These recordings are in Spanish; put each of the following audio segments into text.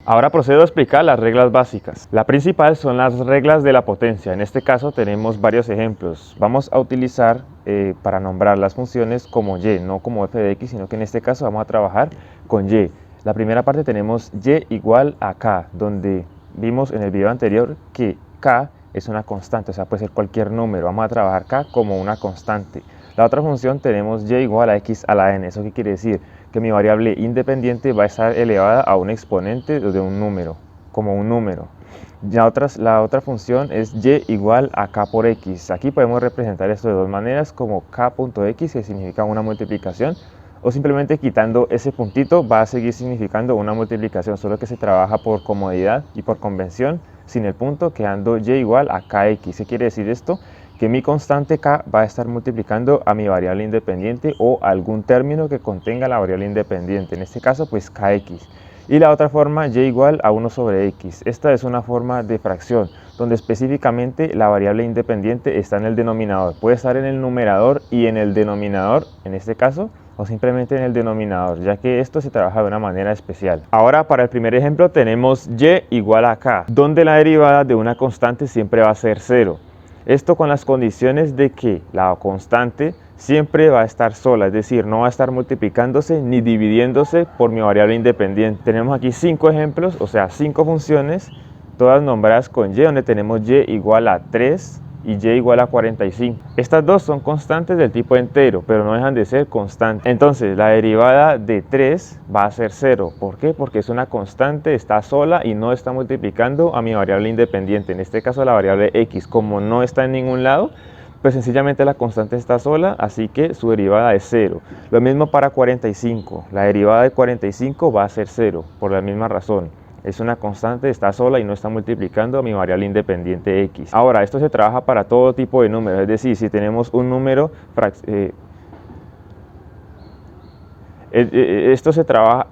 Ahora procedo a explicar las reglas básicas. La principal son las reglas de la potencia. En este caso tenemos varios ejemplos. Vamos a utilizar para nombrar las funciones como y, no como f de x, sino que en este caso vamos a trabajar con y. La primera parte tenemos y igual a k, donde vimos en el video anterior que k es una constante, o sea, puede ser cualquier número. Vamos a trabajar k como una constante. La otra función tenemos y igual a x a la n. ¿Eso qué quiere decir? Que mi variable independiente va a estar elevada a un exponente de un número, como un número. La otra función es y igual a k por x. Aquí podemos representar esto de dos maneras, como k.x, que significa una multiplicación, o simplemente quitando ese puntito va a seguir significando una multiplicación, solo que se trabaja por comodidad y por convención sin el punto, quedando y igual a kx. ¿Qué quiere decir esto? Que mi constante k va a estar multiplicando a mi variable independiente o algún término que contenga la variable independiente, en este caso pues kx. Y la otra forma, y igual a 1 sobre x. Esta es una forma de fracción, donde específicamente la variable independiente está en el denominador. Puede estar en el numerador y en el denominador, en este caso, o simplemente en el denominador, ya que esto se trabaja de una manera especial. Ahora, para el primer ejemplo tenemos y igual a k, donde la derivada de una constante siempre va a ser 0. Esto con las condiciones de que la constante siempre va a estar sola, es decir, no va a estar multiplicándose ni dividiéndose por mi variable independiente. Tenemos aquí 5 ejemplos, o sea, 5 funciones, todas nombradas con y, donde tenemos y igual a 3 y y igual a 45. Estas dos son constantes del tipo entero, pero no dejan de ser constantes. Entonces, la derivada de 3 va a ser 0. ¿Por qué? Porque es una constante, está sola y no está multiplicando a mi variable independiente. En este caso, la variable x, como no está en ningún lado, pues sencillamente la constante está sola, así que su derivada es 0. Lo mismo para 45. La derivada de 45 va a ser 0, por la misma razón. Es una constante, está sola y no está multiplicando a mi variable independiente x. Ahora, esto se trabaja para todo tipo de números, es decir, si tenemos un número, esto se trabaja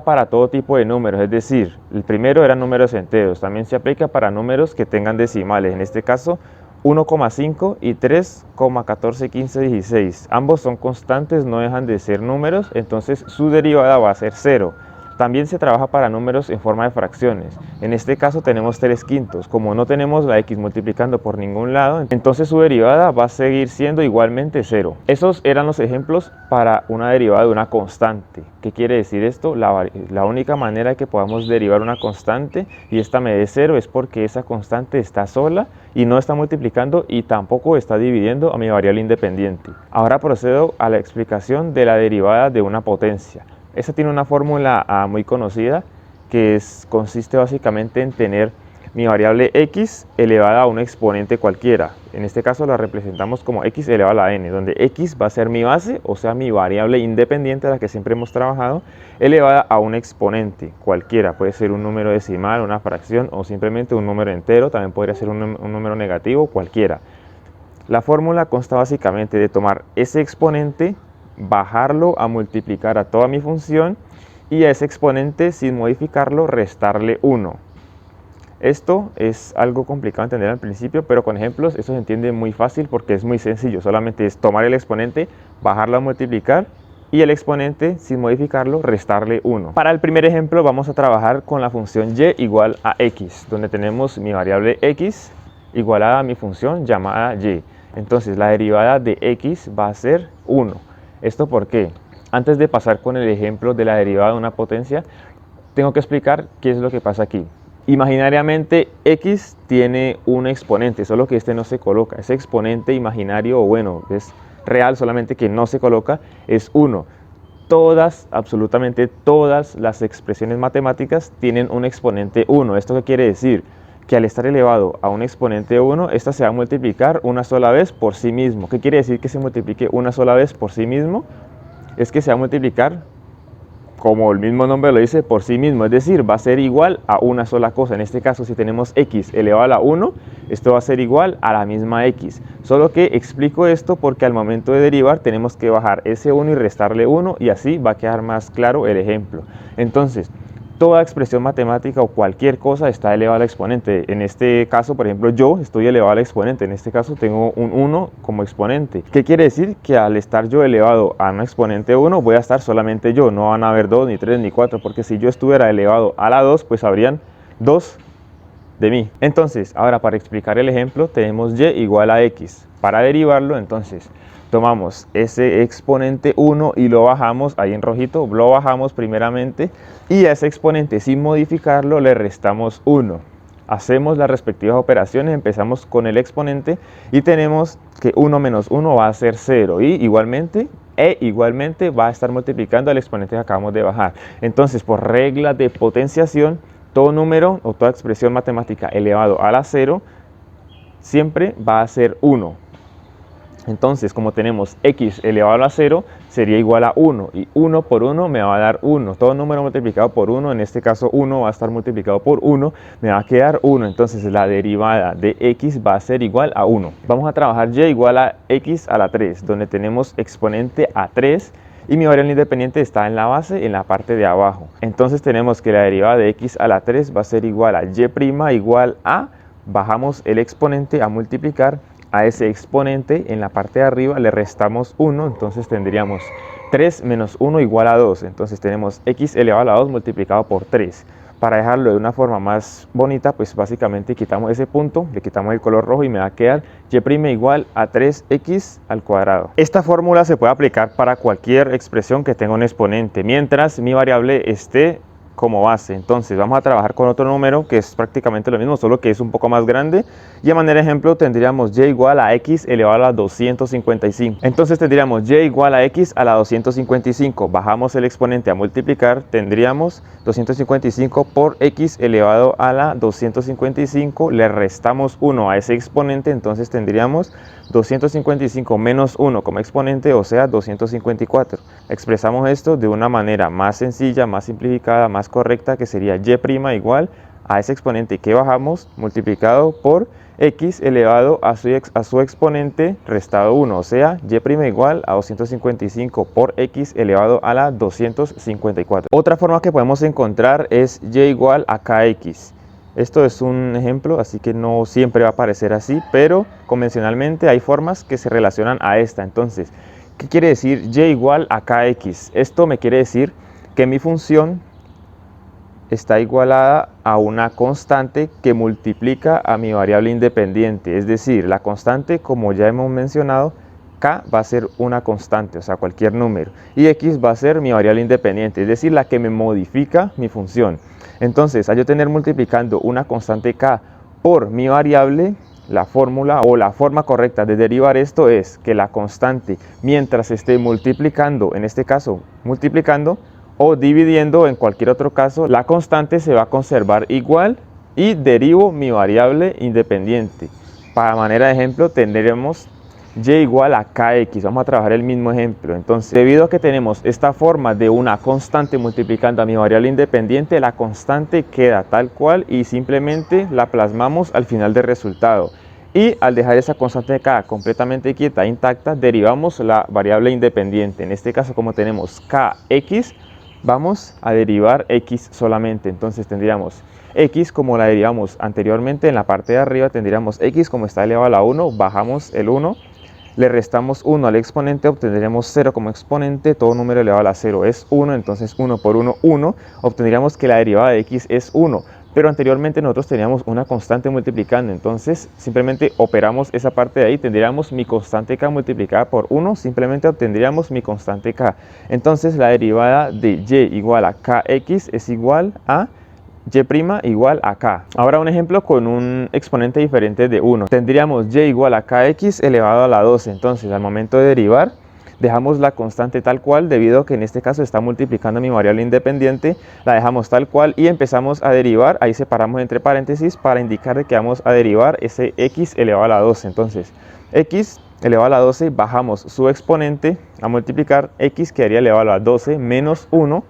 para todo tipo de números, es decir, el primero eran números enteros, también se aplica para números que tengan decimales, en este caso 1,5 y 3,141516. Ambos son constantes, no dejan de ser números, entonces su derivada va a ser 0. También se trabaja para números en forma de fracciones. En este caso tenemos 3/5. Como no tenemos la x multiplicando por ningún lado, entonces su derivada va a seguir siendo igualmente 0. Esos eran los ejemplos para una derivada de una constante. ¿Qué quiere decir esto? La única manera que podamos derivar una constante y esta me dé 0 es porque esa constante está sola y no está multiplicando y tampoco está dividiendo a mi variable independiente. Ahora procedo a la explicación de la derivada de una potencia. Esta tiene una fórmula muy conocida que consiste básicamente en tener mi variable x elevada a un exponente cualquiera. En este caso la representamos como x elevada a la n, donde x va a ser mi base, o sea mi variable independiente a la que siempre hemos trabajado, elevada a un exponente cualquiera. Puede ser un número decimal, una fracción o simplemente un número entero, también podría ser un número negativo, cualquiera. La fórmula consta básicamente de tomar ese exponente, bajarlo a multiplicar a toda mi función y a ese exponente, sin modificarlo, restarle 1. Esto es algo complicado de entender al principio, pero con ejemplos esto se entiende muy fácil porque es muy sencillo. Solamente es tomar el exponente, bajarlo a multiplicar y el exponente, sin modificarlo, restarle 1. Para el primer ejemplo vamos a trabajar con la función y igual a x, donde tenemos mi variable x igualada a mi función llamada y. Entonces la derivada de x va a ser 1. ¿Esto por qué? Antes de pasar con el ejemplo de la derivada de una potencia, tengo que explicar qué es lo que pasa aquí. Imaginariamente x tiene un exponente, solo que este no se coloca. Ese exponente imaginario, o bueno, es real, solamente que no se coloca, es 1. Absolutamente todas las expresiones matemáticas tienen un exponente 1. ¿Esto qué quiere decir? Que al estar elevado a un exponente 1, esta se va a multiplicar una sola vez por sí mismo. ¿Qué quiere decir que se multiplique una sola vez por sí mismo? Es que se va a multiplicar, como el mismo nombre lo dice, por sí mismo. Es decir, va a ser igual a una sola cosa. En este caso, si tenemos x elevado a la 1, esto va a ser igual a la misma x. Solo que explico esto porque al momento de derivar tenemos que bajar ese 1 y restarle 1 y así va a quedar más claro el ejemplo. Entonces, toda expresión matemática o cualquier cosa está elevada al exponente. En este caso, por ejemplo, yo estoy elevado al exponente. En este caso tengo un 1 como exponente. ¿Qué quiere decir? Que al estar yo elevado a un exponente 1, voy a estar solamente yo. No van a haber 2, ni 3, ni 4, porque si yo estuviera elevado a la 2, pues habrían 2 de mí. Entonces, ahora para explicar el ejemplo, tenemos y igual a x. Para derivarlo, entonces, tomamos ese exponente 1 y lo bajamos, ahí en rojito, lo bajamos primeramente, y a ese exponente, sin modificarlo, le restamos 1. Hacemos las respectivas operaciones, empezamos con el exponente y tenemos que 1 menos 1 va a ser 0, y igualmente va a estar multiplicando al exponente que acabamos de bajar. Entonces, por regla de potenciación, todo número o toda expresión matemática elevado a la 0 siempre va a ser 1. Entonces, como tenemos x elevado a la 0, sería igual a 1. Y 1 por 1 me va a dar 1. Todo número multiplicado por 1, en este caso 1 va a estar multiplicado por 1, me va a quedar 1. Entonces, la derivada de x va a ser igual a 1. Vamos a trabajar y igual a x a la 3, donde tenemos exponente a 3. Y mi variable independiente está en la base, en la parte de abajo. Entonces tenemos que la derivada de x a la 3 va a ser igual a y' igual a, bajamos el exponente a multiplicar, a ese exponente en la parte de arriba le restamos 1, entonces tendríamos 3 menos 1 igual a 2. Entonces tenemos x elevado a la 2 multiplicado por 3. Para dejarlo de una forma más bonita, pues básicamente quitamos ese punto, le quitamos el color rojo y me va a quedar y' igual a 3x al cuadrado. Esta fórmula se puede aplicar para cualquier expresión que tenga un exponente, mientras mi variable esté como base. Entonces vamos a trabajar con otro número que es prácticamente lo mismo, solo que es un poco más grande, y a manera de ejemplo tendríamos y igual a x elevado a la 255. Entonces tendríamos y igual a x a la 255, bajamos el exponente a multiplicar, tendríamos 255 por x elevado a la 255, le restamos 1 a ese exponente, entonces tendríamos 255 menos 1 como exponente, o sea 254. Expresamos esto de una manera más sencilla, más simplificada, más correcta, que sería y' igual a ese exponente que bajamos multiplicado por x elevado a su exponente restado 1, o sea y' igual a 255 por x elevado a la 254. Otra forma que podemos encontrar es y igual a kx. Esto es un ejemplo, así que no siempre va a aparecer así, pero convencionalmente hay formas que se relacionan a esta. Entonces, ¿qué quiere decir y igual a kx? Esto me quiere decir que mi función está igualada a una constante que multiplica a mi variable independiente. Es decir, la constante, como ya hemos mencionado, k va a ser una constante, o sea, cualquier número, y x va a ser mi variable independiente, es decir, la que me modifica mi función. Entonces, al yo tener multiplicando una constante k por mi variable, la fórmula o la forma correcta de derivar esto es que la constante, mientras esté multiplicando, en este caso multiplicando o dividiendo, en cualquier otro caso, la constante se va a conservar igual y derivo mi variable independiente. Para manera de ejemplo tendremos y igual a kx. Vamos a trabajar el mismo ejemplo. Entonces, debido a que tenemos esta forma de una constante multiplicando a mi variable independiente, la constante queda tal cual y simplemente la plasmamos al final del resultado. Y al dejar esa constante de k completamente quieta, intacta, derivamos la variable independiente. En este caso, como tenemos kx, vamos a derivar x solamente. Entonces tendríamos x como la derivamos anteriormente en la parte de arriba, tendríamos x como está elevado a la 1, bajamos el 1, le restamos 1 al exponente, obtendríamos 0 como exponente, todo número elevado a la 0 es 1, entonces 1 por 1, 1, obtendríamos que la derivada de x es 1, pero anteriormente nosotros teníamos una constante multiplicando, entonces simplemente operamos esa parte de ahí, tendríamos mi constante k multiplicada por 1, simplemente obtendríamos mi constante k. Entonces la derivada de y igual a kx es igual a y' igual a k. Ahora un ejemplo con un exponente diferente de 1. Tendríamos y igual a kx elevado a la 12. Entonces al momento de derivar dejamos la constante tal cual, debido a que en este caso está multiplicando mi variable independiente, la dejamos tal cual y empezamos a derivar. Ahí separamos entre paréntesis para indicar que vamos a derivar ese x elevado a la 12. Entonces x elevado a la 12, bajamos su exponente a multiplicar, x quedaría elevado a la 12 menos 1.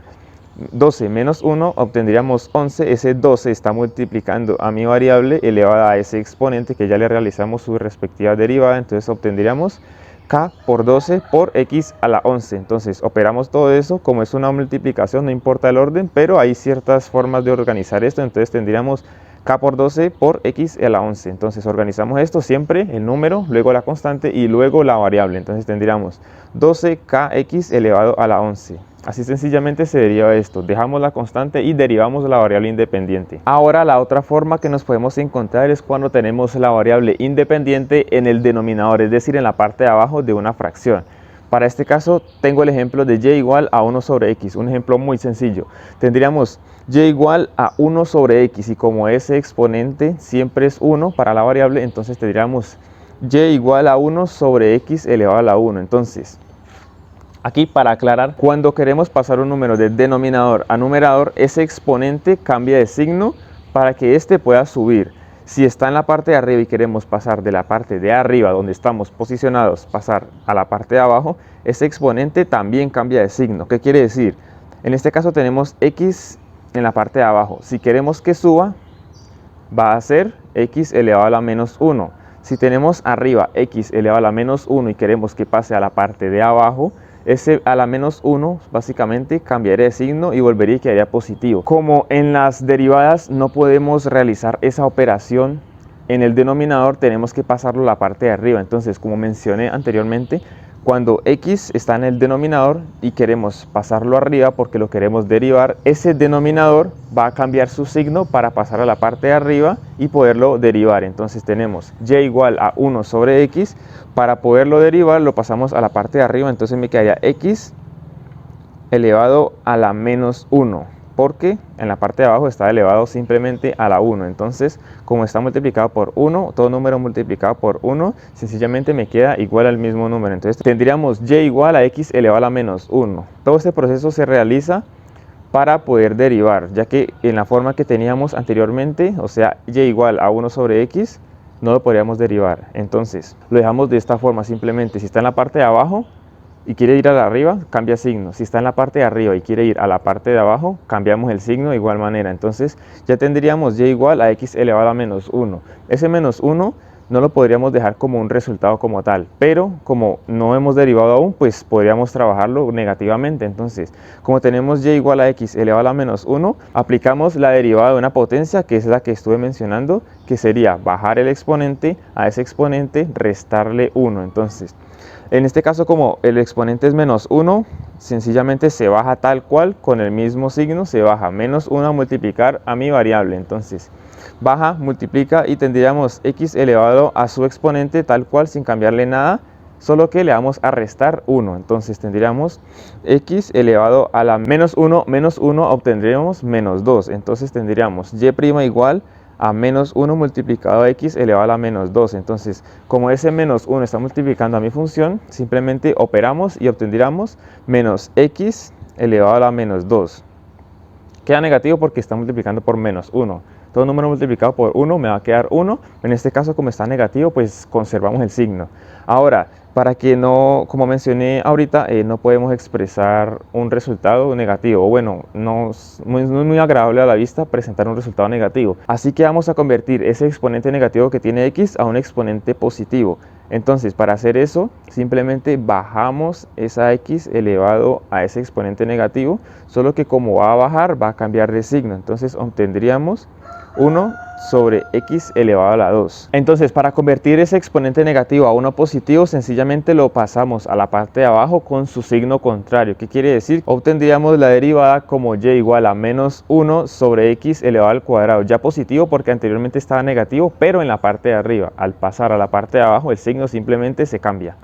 12 menos 1 obtendríamos 11, ese 12 está multiplicando a mi variable elevada a ese exponente que ya le realizamos su respectiva derivada, entonces obtendríamos k por 12 por x a la 11. Entonces operamos todo eso, como es una multiplicación no importa el orden, pero hay ciertas formas de organizar esto. Entonces tendríamos k por 12 por x a la 11. Entonces organizamos esto siempre, el número, luego la constante y luego la variable. Entonces tendríamos 12kx elevado a la 11. Así sencillamente se deriva esto, dejamos la constante y derivamos la variable independiente. Ahora la otra forma que nos podemos encontrar es cuando tenemos la variable independiente en el denominador, es decir, en la parte de abajo de una fracción. Para este caso tengo el ejemplo de y igual a 1 sobre x, un ejemplo muy sencillo. Tendríamos y igual a 1 sobre x y como ese exponente siempre es 1 para la variable, entonces tendríamos y igual a 1 sobre x elevado a la 1. Entonces, aquí para aclarar, cuando queremos pasar un número de denominador a numerador, ese exponente cambia de signo para que éste pueda subir. Si está en la parte de arriba y queremos pasar de la parte de arriba, donde estamos posicionados, pasar a la parte de abajo, ese exponente también cambia de signo. ¿Qué quiere decir? En este caso tenemos x en la parte de abajo. Si queremos que suba, va a ser x elevado a la menos 1. Si tenemos arriba x elevado a la menos 1 y queremos que pase a la parte de abajo, ese a la menos 1 básicamente cambiaría de signo y volvería y quedaría positivo. Como en las derivadas no podemos realizar esa operación en el denominador, tenemos que pasarlo a la parte de arriba. Entonces, como mencioné anteriormente, cuando x está en el denominador y queremos pasarlo arriba porque lo queremos derivar, ese denominador va a cambiar su signo para pasar a la parte de arriba y poderlo derivar. Entonces tenemos y igual a 1 sobre x, para poderlo derivar lo pasamos a la parte de arriba, entonces me quedaría x elevado a la menos 1. Porque en la parte de abajo está elevado simplemente a la 1. Entonces, como está multiplicado por 1, todo número multiplicado por 1, sencillamente me queda igual al mismo número. Entonces tendríamos y igual a x elevado a la menos 1. Todo este proceso se realiza para poder derivar, ya que en la forma que teníamos anteriormente, o sea, y igual a 1 sobre x, no lo podríamos derivar. Entonces, lo dejamos de esta forma simplemente. Si está en la parte de abajo y quiere ir a la arriba, cambia signo. Si está en la parte de arriba y quiere ir a la parte de abajo, cambiamos el signo de igual manera. Entonces ya tendríamos y igual a x elevado a menos 1. Ese menos 1 no lo podríamos dejar como un resultado como tal, pero como no hemos derivado aún, pues podríamos trabajarlo negativamente. Entonces, como tenemos y igual a x elevado a menos 1, aplicamos la derivada de una potencia, que es la que estuve mencionando, que sería bajar el exponente a ese exponente, restarle 1. Entonces, en este caso, como el exponente es menos 1, sencillamente se baja tal cual, con el mismo signo, se baja menos 1 a multiplicar a mi variable. Entonces, baja, multiplica y tendríamos x elevado a su exponente tal cual, sin cambiarle nada, solo que le vamos a restar 1. Entonces tendríamos x elevado a la menos 1 obtendríamos menos 2. Entonces tendríamos y' igual a menos 1 multiplicado a x elevado a la menos 2. Entonces, como ese menos 1 está multiplicando a mi función, simplemente operamos y obtendríamos menos x elevado a la menos 2. Queda negativo porque está multiplicando por menos 1. Todo número multiplicado por 1 me va a quedar 1. En este caso, como está negativo, pues conservamos el signo. Ahora, para que no, como mencioné ahorita, no podemos expresar un resultado negativo. Bueno, no es muy agradable a la vista presentar un resultado negativo. Así que vamos a convertir ese exponente negativo que tiene x a un exponente positivo. Entonces, para hacer eso, simplemente bajamos esa x elevado a ese exponente negativo, solo que como va a bajar, va a cambiar de signo. Entonces, obtendríamos 1 sobre x elevado a la 2. Entonces, para convertir ese exponente negativo a uno positivo, sencillamente lo pasamos a la parte de abajo con su signo contrario. ¿Qué quiere decir? Obtendríamos la derivada como y igual a menos 1 sobre x elevado al cuadrado. Ya positivo porque anteriormente estaba negativo, pero en la parte de arriba. Al pasar a la parte de abajo, el signo simplemente se cambia.